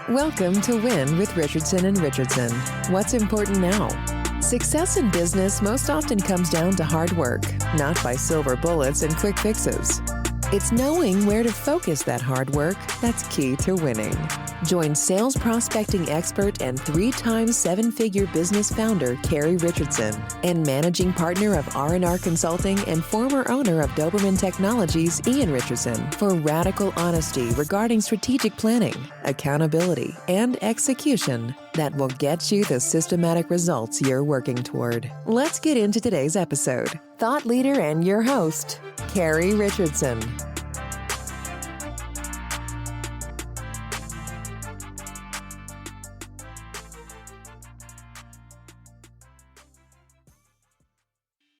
Welcome to Win with Richardson and Richardson. What's important now? Success in business most often comes down to hard work, not by silver bullets and quick fixes. It's knowing where to focus that hard work that's key to winning. Join sales prospecting expert and 3-time seven-figure business founder Carrie Richardson and managing partner of R&R Consulting and former owner of Doberman Technologies, Ian Richardson, for radical honesty regarding strategic planning, accountability, and execution that will get you the systematic results you're working toward. Let's get into today's episode. Thought leader and your host, Carrie Richardson.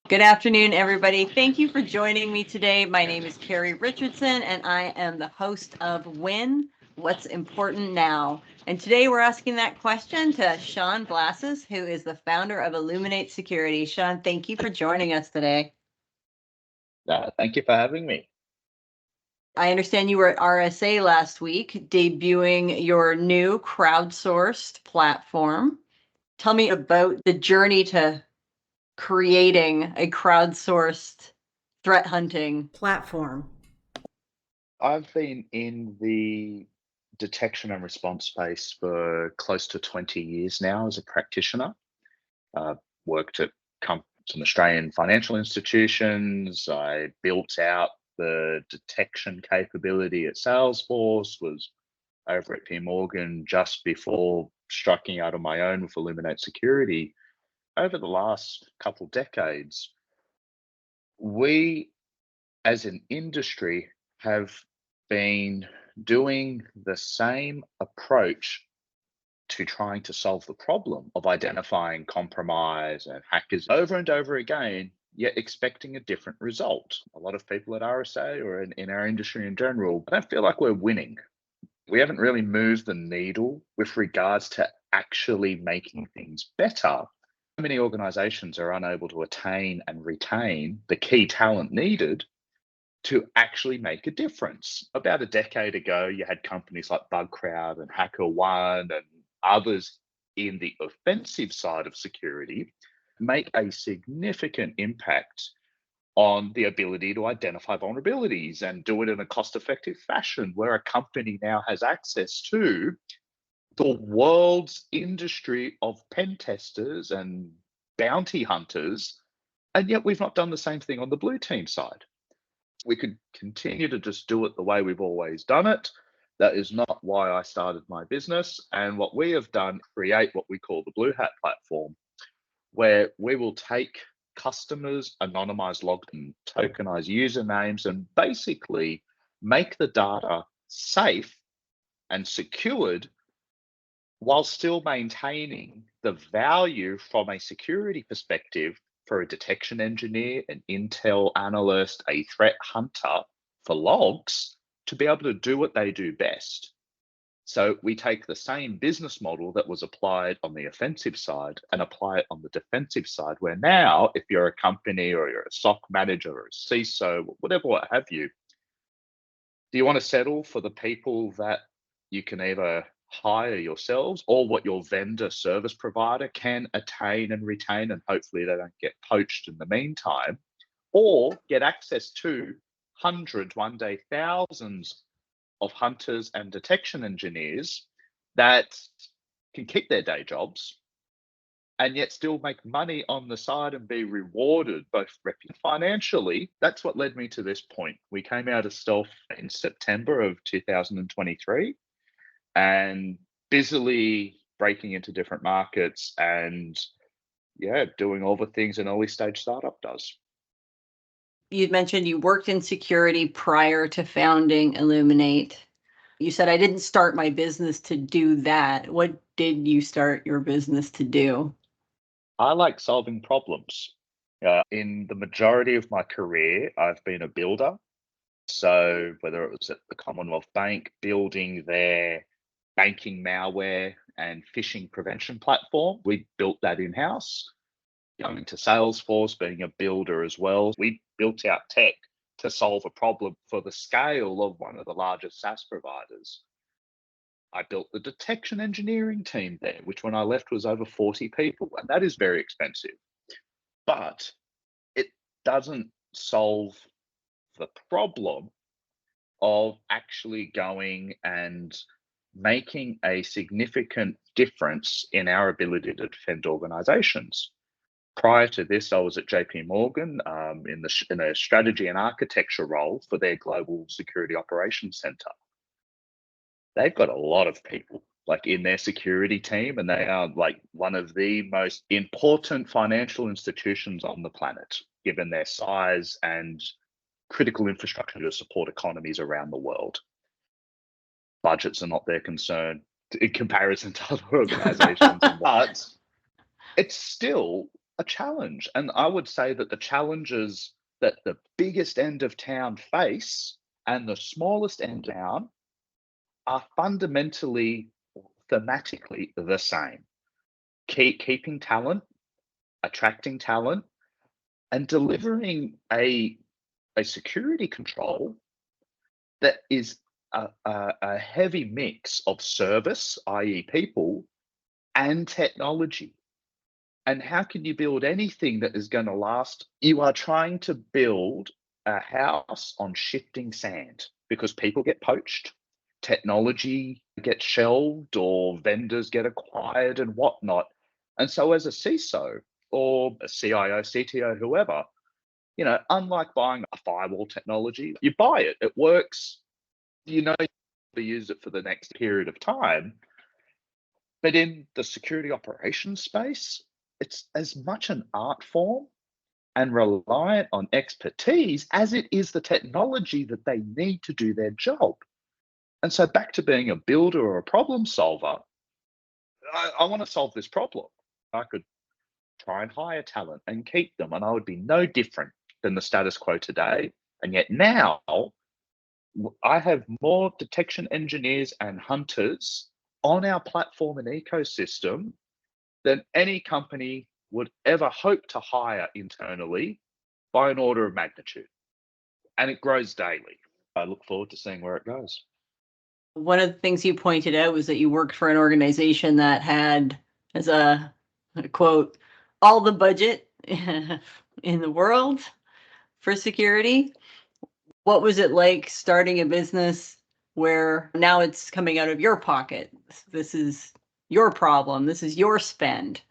Good afternoon, everybody. Thank you for joining me today. My name is Carrie Richardson, and I am the host of Win, What's Important Now. And today we're asking that question to Shaun Vlassis, who is the founder of Illuminate Security. Shaun, thank you for joining us today. Thank you for having me. I understand you were at RSA last week, debuting your new crowdsourced platform. Tell me about the journey to creating a crowdsourced threat hunting platform. I've been in the detection and response space for close to 20 years now as a practitioner. Worked at some Australian financial institutions. I built out the detection capability at Salesforce, was over at P Morgan just before striking out on my own with Illuminate Security. Over the last couple decades, we as an industry have been doing the same approach to trying to solve the problem of identifying compromise and hackers over and over again, yet expecting a different result. A lot of people at RSA or in our industry in general, I don't feel like we're winning. We haven't really moved the needle with regards to actually making things better. Many organizations are unable to attain and retain the key talent needed to actually make a difference. About a decade ago, you had companies like BugCrowd and HackerOne and others in the offensive side of security make a significant impact on the ability to identify vulnerabilities and do it in a cost-effective fashion, where a company now has access to the world's industry of pen testers and bounty hunters, and yet we've not done the same thing on the blue team side. We could continue to just do it the way we've always done it. That is not why I started my business. And what we have done, create what we call the Blue Hat platform, where we will take customers' anonymized logged and tokenized usernames and basically make the data safe and secured while still maintaining the value from a security perspective for a detection engineer, an intel analyst, a threat hunter for logs to be able to do what they do best. So we take the same business model that was applied on the offensive side and apply it on the defensive side, where now, if you're a company or you're a SOC manager or a CISO, whatever, what have you, do you want to settle for the people that you can either hire yourselves or what your vendor service provider can attain and retain, and hopefully they don't get poached in the meantime, or get access to hundreds, one day thousands of hunters and detection engineers that can keep their day jobs and yet still make money on the side and be rewarded both financially? That's what led me to this point. We came out of stealth in September of 2023 and busily breaking into different markets and doing all the things an early stage startup does. You'd mentioned you worked in security prior to founding Illuminate. You said, I didn't start my business to do that. What did you start your business to do? I like solving problems. In the majority of my career, I've been a builder. So whether it was at the Commonwealth Bank, building their banking malware and phishing prevention platform, we built that in-house. Going to Salesforce, being a builder as well, we built out tech to solve a problem for the scale of one of the largest SaaS providers. I built the detection engineering team there, which when I left was over 40 people, and that is very expensive. But it doesn't solve the problem of actually going and making a significant difference in our ability to defend organizations. Prior to this, I was at JP Morgan in a strategy and architecture role for their global security operations center. They've got a lot of people like in their security team, and they are like one of the most important financial institutions on the planet, given their size and critical infrastructure to support economies around the world. Budgets are not their concern in comparison to other organizations, but it's still a challenge. And I would say that the challenges that the biggest end of town face and the smallest end of town are fundamentally, thematically the same. Keeping talent, attracting talent, and delivering a security control that is a heavy mix of service, i.e. people, and technology. And how can you build anything that is going to last? You are trying to build a house on shifting sand because people get poached, technology gets shelved, or vendors get acquired and whatnot. And so as a CISO or a CIO, CTO, whoever, unlike buying a firewall technology, you buy it, it works, you'll use it for the next period of time. But in the security operations space, it's as much an art form and reliant on expertise as it is the technology that they need to do their job. And so back to being a builder or a problem solver, I want to solve this problem. I could try and hire talent and keep them, and I would be no different than the status quo today. And yet now I have more detection engineers and hunters on our platform and ecosystem than any company would ever hope to hire internally by an order of magnitude. And it grows daily. I look forward to seeing where it goes. One of the things you pointed out was that you worked for an organization that had, as a quote, all the budget in the world for security. What was it like starting a business where now it's coming out of your pocket? This is your problem. This is your spend.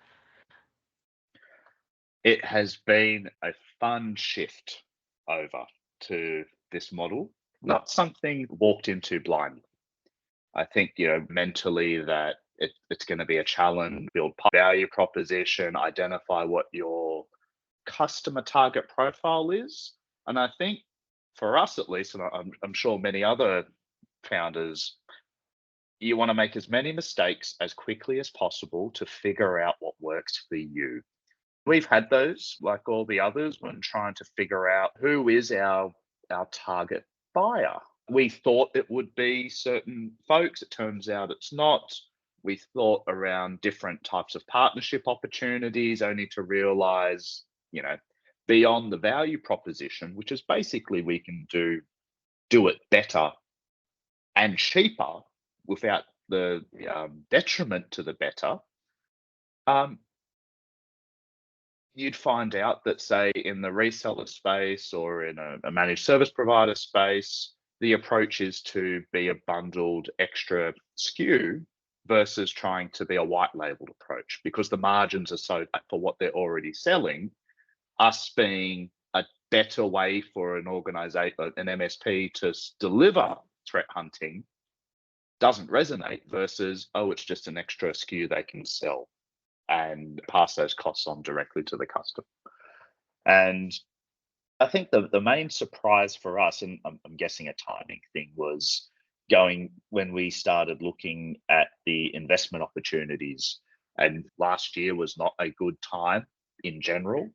It has been a fun shift over to this model, not something walked into blindly. I think, mentally that it's going to be a challenge, build value proposition, identify what your customer target profile is. And I think for us, at least, and I'm sure many other founders, you want to make as many mistakes as quickly as possible to figure out what works for you. We've had those, like all the others, when trying to figure out who is our target buyer. We thought it would be certain folks. It turns out it's not. We thought around different types of partnership opportunities, only to realize, beyond the value proposition, which is basically we can do it better and cheaper without the detriment to the better. You'd find out that, say, in the reseller space or in a managed service provider space, the approach is to be a bundled extra SKU versus trying to be a white labeled approach, because the margins are so tight for what they're already selling. Us being a better way for an organization, an MSP, to deliver threat hunting doesn't resonate versus, it's just an extra SKU they can sell and pass those costs on directly to the customer. And I think the main surprise for us, and I'm guessing a timing thing, was when we started looking at the investment opportunities. And last year was not a good time in general.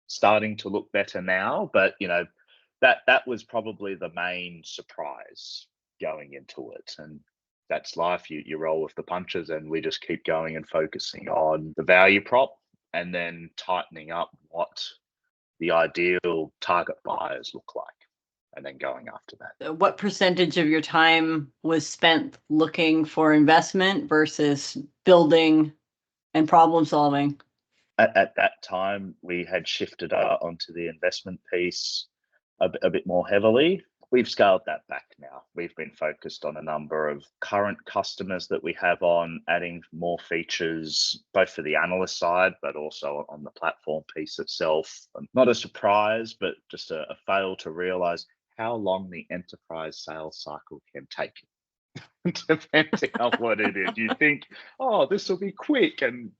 Starting to look better now, but that was probably the main surprise going into it. And that's life. You roll with the punches, and we just keep going and focusing on the value prop and then tightening up what the ideal target buyers look like. and then going after that. What percentage of your time was spent looking for investment versus building and problem solving? At that time, we had shifted onto the investment piece a bit more heavily. We've scaled that back now. We've been focused on a number of current customers that we have on, adding more features, both for the analyst side, but also on the platform piece itself. Not a surprise, but just a fail to realize how long the enterprise sales cycle can take, depending on what it is. You think, oh, this will be quick, and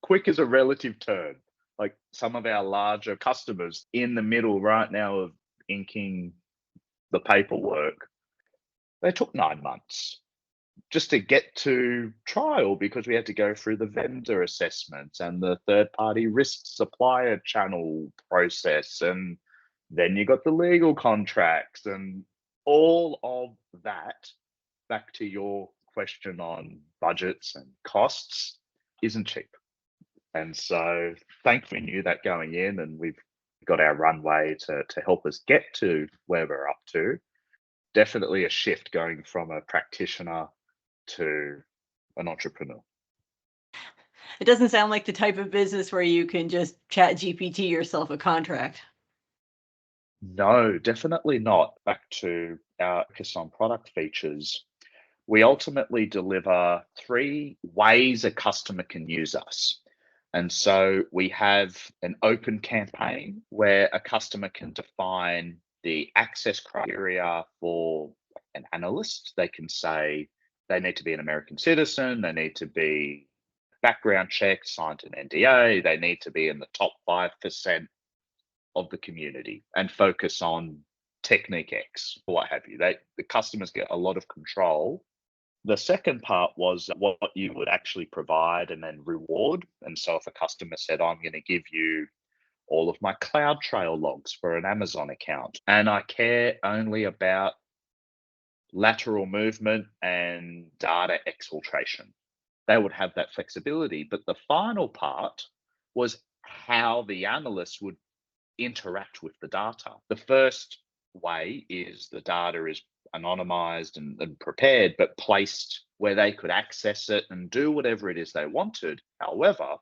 quick is a relative term. Like some of our larger customers in the middle right now of inking the paperwork, they took 9 months just to get to trial, because we had to go through the vendor assessments and the third-party risk supplier channel process, and then you got the legal contracts and all of that. Back to your question on budgets and costs, isn't cheap. And so thankfully we knew that going in, and we've got our runway to help us get to where we're up to. Definitely a shift going from a practitioner to an entrepreneur. It doesn't sound like the type of business where you can just chat GPT yourself a contract. No, definitely not. Back to our focus on product features, we ultimately deliver 3 ways a customer can use us. And so we have an open campaign where a customer can define the access criteria for an analyst. They can say they need to be an American citizen, they need to be background checked, signed an NDA, they need to be in the top 5% of the community and focus on technique X or what have you. The customers get a lot of control. The second part was what you would actually provide and then reward. And so if a customer said, I'm going to give you all of my CloudTrail logs for an Amazon account, and I care only about lateral movement and data exfiltration, they would have that flexibility. But the final part was how the analyst would interact with the data. The first way is the data is anonymized and prepared, but placed where they could access it and do whatever it is they wanted. However,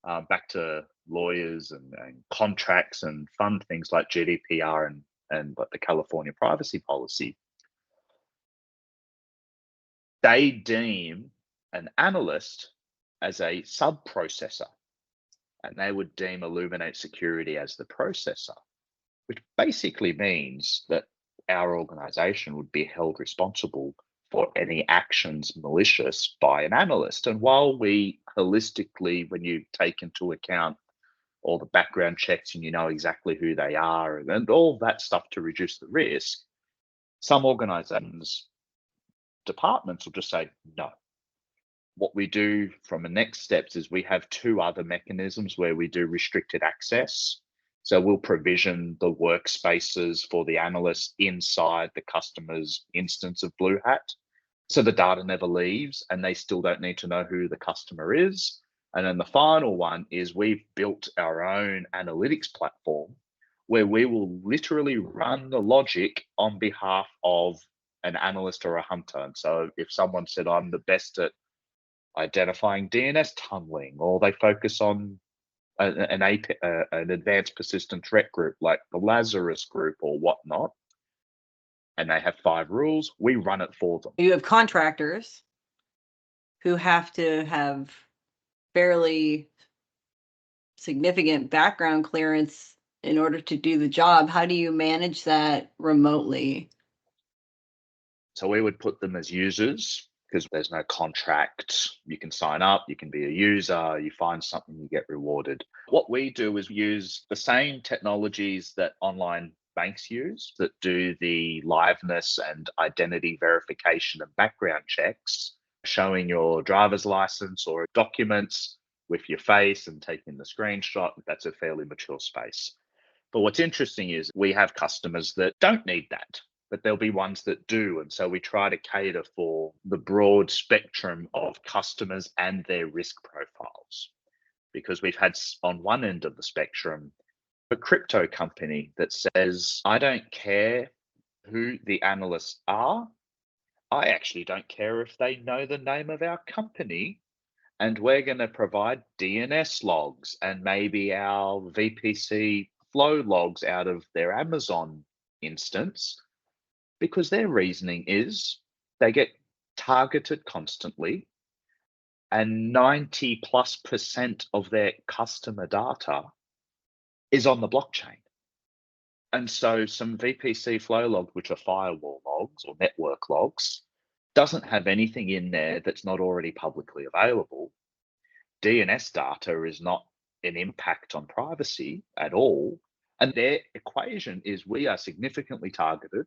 back to lawyers and contracts and fun things like GDPR and the California privacy policy, they deem an analyst as a sub-processor, and they would deem Illuminate Security as the processor, which basically means that our organization would be held responsible for any actions malicious by an analyst. And while we holistically, when you take into account all the background checks and you know exactly who they are and all that stuff to reduce the risk, some organizations, departments will just say no. What we do from the next steps is we have 2 other mechanisms where we do restricted access. So we'll provision the workspaces for the analysts inside the customer's instance of Blue Hat, so the data never leaves and they still don't need to know who the customer is. And then the final one is we've built our own analytics platform where we will literally run the logic on behalf of an analyst or a hunter. And so if someone said, I'm the best at identifying DNS tunneling, or they focus on an advanced persistent threat group like the Lazarus group or whatnot, and they have 5 rules, we run it for them. You have contractors who have to have fairly significant background clearance in order to do the job. How do you manage that remotely? So we would put them as users, because there's no contract. You can sign up, you can be a user, you find something, you get rewarded. What we do is use the same technologies that online banks use that do the liveness and identity verification and background checks, showing your driver's license or documents with your face and taking the screenshot. That's a fairly mature space. But what's interesting is we have customers that don't need that, but there'll be ones that do. And so we try to cater for the broad spectrum of customers and their risk profiles, because we've had on one end of the spectrum a crypto company that says, I don't care who the analysts are. I actually don't care if they know the name of our company. And we're going to provide DNS logs and maybe our VPC flow logs out of their Amazon instance, because their reasoning is they get targeted constantly, and 90+% of their customer data is on the blockchain. And so some VPC flow logs, which are firewall logs or network logs, doesn't have anything in there that's not already publicly available. DNS data is not an impact on privacy at all. And their equation is we are significantly targeted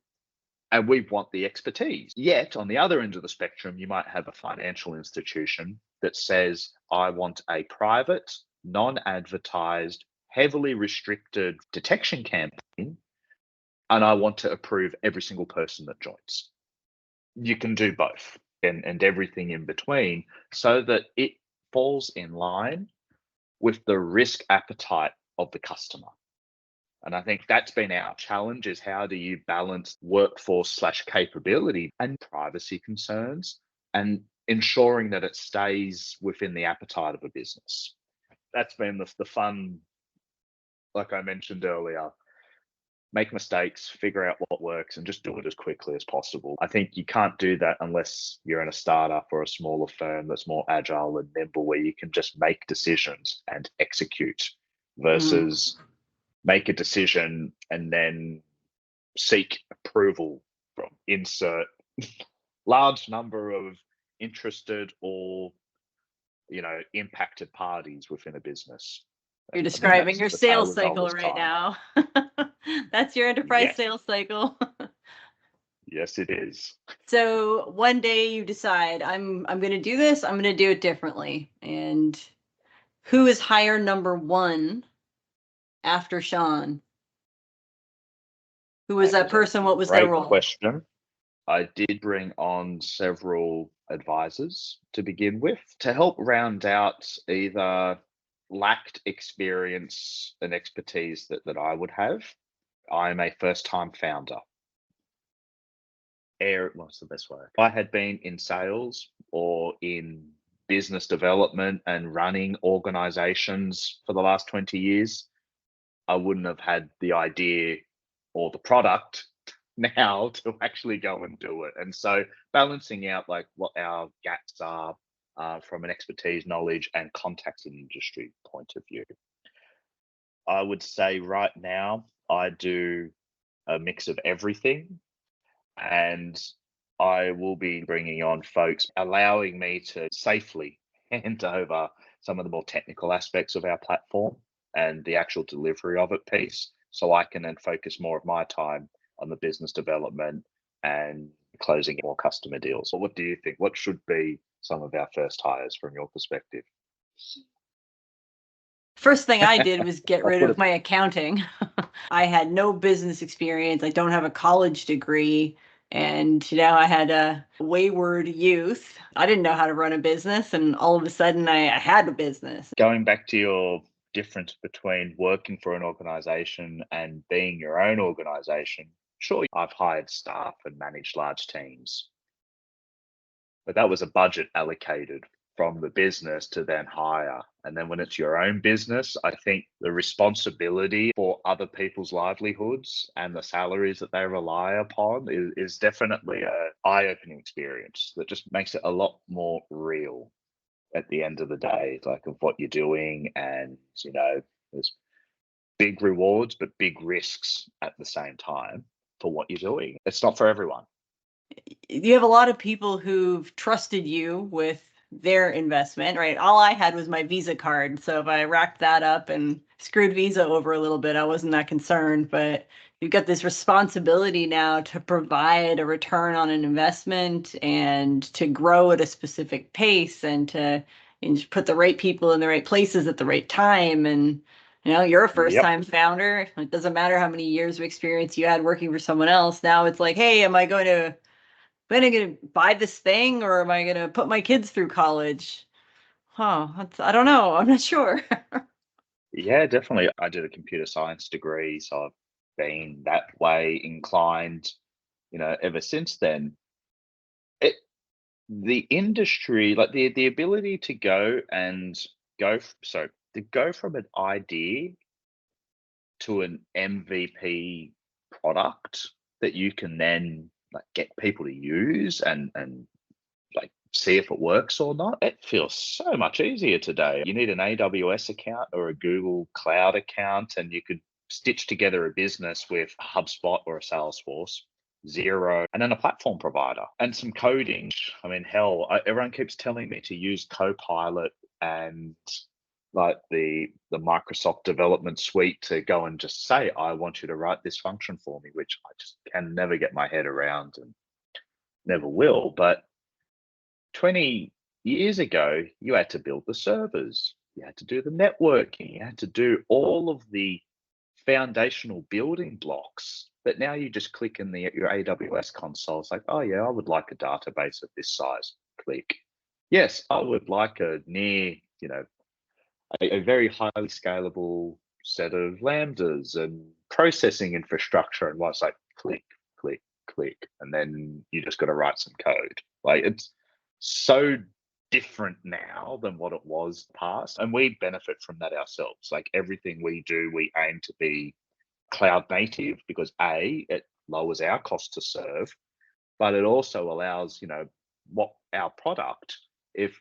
and we want the expertise. Yet on the other end of the spectrum, you might have a financial institution that says, I want a private, non-advertised, heavily restricted detection campaign, and I want to approve every single person that joins. You can do both and everything in between, so that it falls in line with the risk appetite of the customer. And I think that's been our challenge, is how do you balance workforce/capability and privacy concerns and ensuring that it stays within the appetite of a business. That's been the fun, like I mentioned earlier. Make mistakes, figure out what works, and just do it as quickly as possible. I think you can't do that unless you're in a startup or a smaller firm that's more agile and nimble, where you can just make decisions and execute, versus make a decision and then seek approval from insert large number of interested or impacted parties within a business. You're describing your sales cycle right now. That's your enterprise sales cycle. Yes, it is. So one day you decide, I'm going to do this. I'm going to do it differently. And who is hire number one after Shaun? Who was that person? What was their role? Great question. I did bring on several advisors to begin with to help round out either lacked experience and expertise that I would have. I'm a first-time founder. What's the best way? If I had been in sales or in business development and running organizations for the last 20 years, I wouldn't have had the idea or the product now to actually go and do it. And so balancing out like what our gaps are from an expertise, knowledge, and contacts in industry point of view. I would say right now I do a mix of everything, and I will be bringing on folks allowing me to safely hand over some of the more technical aspects of our platform and the actual delivery of it piece, so I can then focus more of my time on the business development and closing more customer deals. So what do you think? What should be some of our first hires from your perspective? First thing I did was get rid of my accounting. I had no business experience. I don't have a college degree. And I had a wayward youth. I didn't know how to run a business. And all of a sudden I had a business. Going back to your difference between working for an organization and being your own organization, sure, I've hired staff and managed large teams, but that was a budget allocated from the business to then hire. And then when it's your own business, I think the responsibility for other people's livelihoods and the salaries that they rely upon is definitely an eye-opening experience that just makes it a lot more real at the end of the day, like of what you're doing. And, there's big rewards, but big risks at the same time for what you're doing. It's not for everyone. You have a lot of people who've trusted you with their investment, right? All I had was my Visa card. So if I racked that up and screwed Visa over a little bit, I wasn't that concerned. But you've got this responsibility now to provide a return on an investment and to grow at a specific pace and to put the right people in the right places at the right time. And you're a first-time founder. It doesn't matter how many years of experience you had working for someone else. Now it's like, hey, am I going to buy this thing, or am I going to put my kids through college? I don't know. I'm not sure. Yeah, definitely. I did a computer science degree, so I've been that way inclined. ever since then, the industry, like the ability to go from an idea to an MVP product that you can then like get people to use and like see if it works or not. It feels so much easier today. You need an AWS account or a Google Cloud account, and you could stitch together a business with a HubSpot or a Salesforce, Zero, and then a platform provider and some coding. I mean, hell, everyone keeps telling me to use Copilot and like the Microsoft development suite to go and just say, I want you to write this function for me, which I just can never get my head around and never will. But 20 years ago, you had to build the servers, you had to do the networking, you had to do all of the foundational building blocks. But now you just click in your AWS console. It's like, oh yeah, I would like a database of this size. Click. Yes, I would like a very highly scalable set of lambdas and processing infrastructure. And what's like click, click, click, and then you just got to write some code. Like it's so different now than what it was past, and we benefit from that ourselves. Like everything we do, we aim to be cloud native because it lowers our cost to serve, but it also allows what our product, if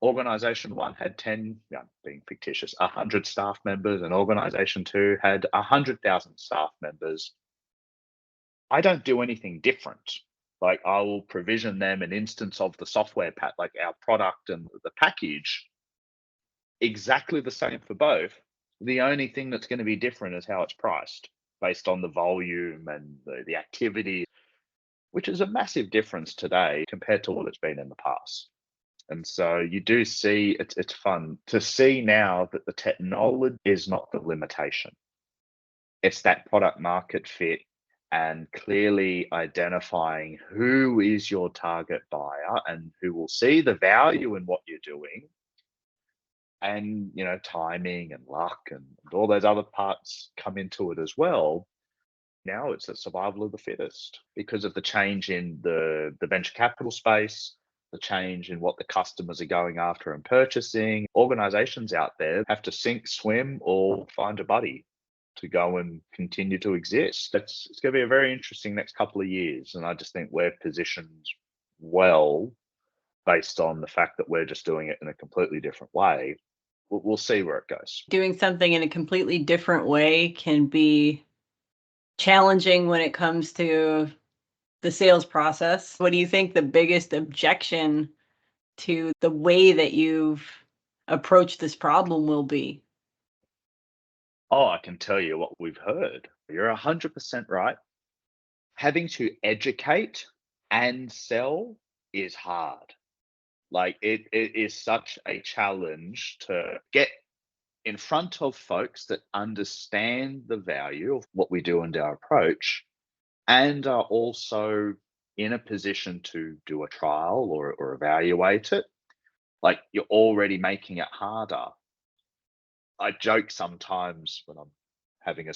organization one had 10, being fictitious, 100 staff members, and organization two had 100,000 staff members, I don't do anything different. Like I will provision them an instance of the software like our product and the package, exactly the same for both. The only thing that's going to be different is how it's priced based on the volume and the activity, which is a massive difference today compared to what it's been in the past. And so you do see it's fun to see now that the technology is not the limitation. It's that product market fit and clearly identifying who is your target buyer and who will see the value in what you're doing. And timing and luck and all those other parts come into it as well. Now it's the survival of the fittest because of the change in the venture capital space, the change in what the customers are going after and purchasing. Organizations out there have to sink, swim, or find a buddy to go and continue to exist. It's going to be a very interesting next couple of years. And I just think we're positioned well based on the fact that we're just doing it in a completely different way. We'll see where it goes. Doing something in a completely different way can be challenging when it comes to the sales process. What do you think the biggest objection to the way that you've approached this problem will be? Oh, I can tell you what we've heard. You're 100% right. Having to educate and sell is hard. Like it is such a challenge to get in front of folks that understand the value of what we do and our approach and are also in a position to do a trial or evaluate it. Like you're already making it harder. I joke sometimes when I'm having a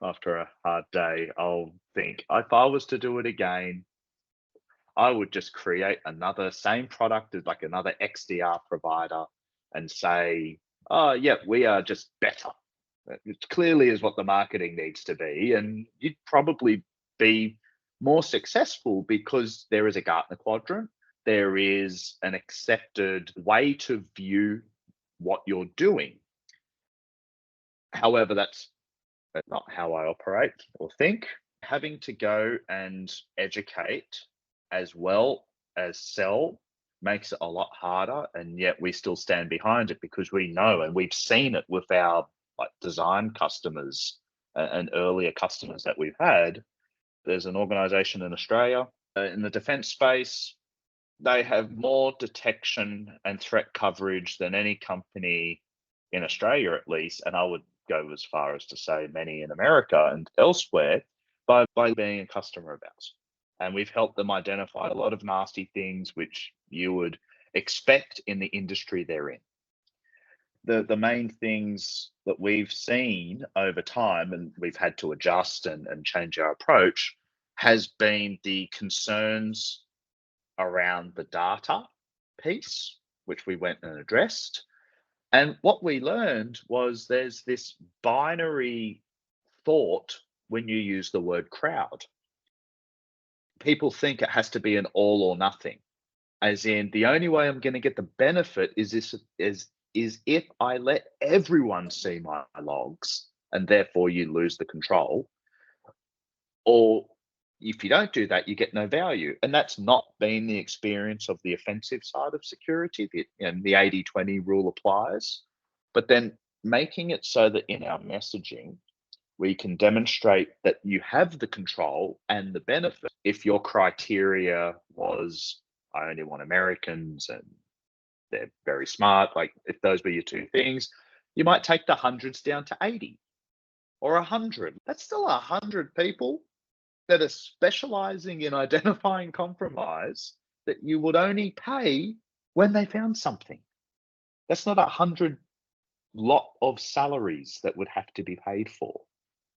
after a hard day, I'll think if I was to do it again, I would just create another same product as like another XDR provider and say, oh, yeah, we are just better. It clearly is what the marketing needs to be. And you'd probably be more successful because there is a Gartner quadrant. There is an accepted way to view what you're doing. However, that's not how I operate or think. Having to go and educate as well as sell makes it a lot harder, and yet we still stand behind it because we know and we've seen it with our like design customers and earlier customers that we've had. There's an organization in Australia in the defense space. They have more detection and threat coverage than any company in Australia, at least, and I would go as far as to say many in America and elsewhere, by being a customer of ours. And we've helped them identify a lot of nasty things which you would expect in the industry they're in. The main things that we've seen over time, and we've had to adjust and change our approach, has been the concerns around the data piece, which we went and addressed. And what we learned was there's this binary thought when you use the word crowd. People think it has to be an all or nothing, as in the only way I'm going to get the benefit is if I let everyone see my logs, and therefore you lose the control. Or if you don't do that, you get no value. And that's not been the experience of the offensive side of security. The 80-20 rule applies. But then making it so that in our messaging, we can demonstrate that you have the control and the benefit. If your criteria was, I only want Americans and they're very smart, like if those were your two things, you might take the hundreds down to 80 or 100. That's still 100 people that are specializing in identifying compromise that you would only pay when they found something. That's not 100 lot of salaries that would have to be paid for.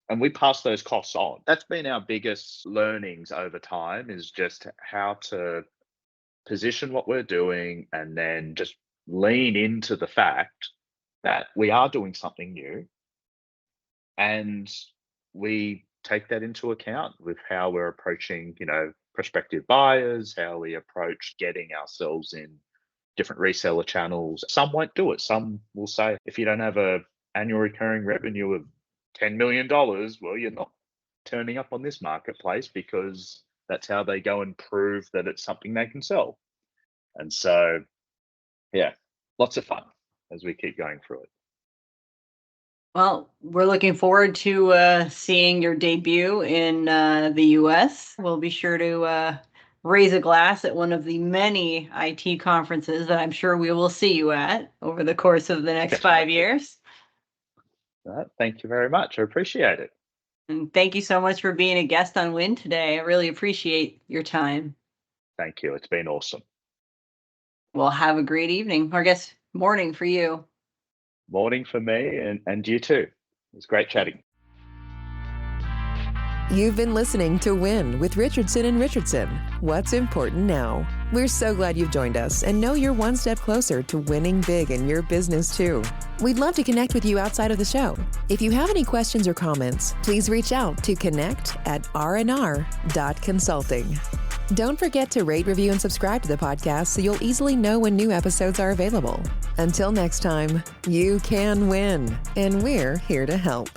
And we pass those costs on. That's been our biggest learnings over time, is just how to position what we're doing and then just lean into the fact that we are doing something new, and we take that into account with how we're approaching, prospective buyers, how we approach getting ourselves in different reseller channels. Some won't do it. Some will say, if you don't have a annual recurring revenue of $10 million, well, you're not turning up on this marketplace, because that's how they go and prove that it's something they can sell. And so, yeah, lots of fun as we keep going through it. Well, we're looking forward to seeing your debut in the US. We'll be sure to raise a glass at one of the many IT conferences that I'm sure we will see you at over the course of the next 5 years. Thank you very much. I appreciate it. And thank you so much for being a guest on Win today. I really appreciate your time. Thank you. It's been awesome. Well, have a great evening, or I guess morning for you. Morning for me, and you too. It was great chatting. You've been listening to Win with Richardson and Richardson. What's important now? We're so glad you've joined us and know you're one step closer to winning big in your business too. We'd love to connect with you outside of the show. If you have any questions or comments, please reach out to connect@rnr.consulting. Don't forget to rate, review, and subscribe to the podcast so you'll easily know when new episodes are available. Until next time, you can win, and we're here to help.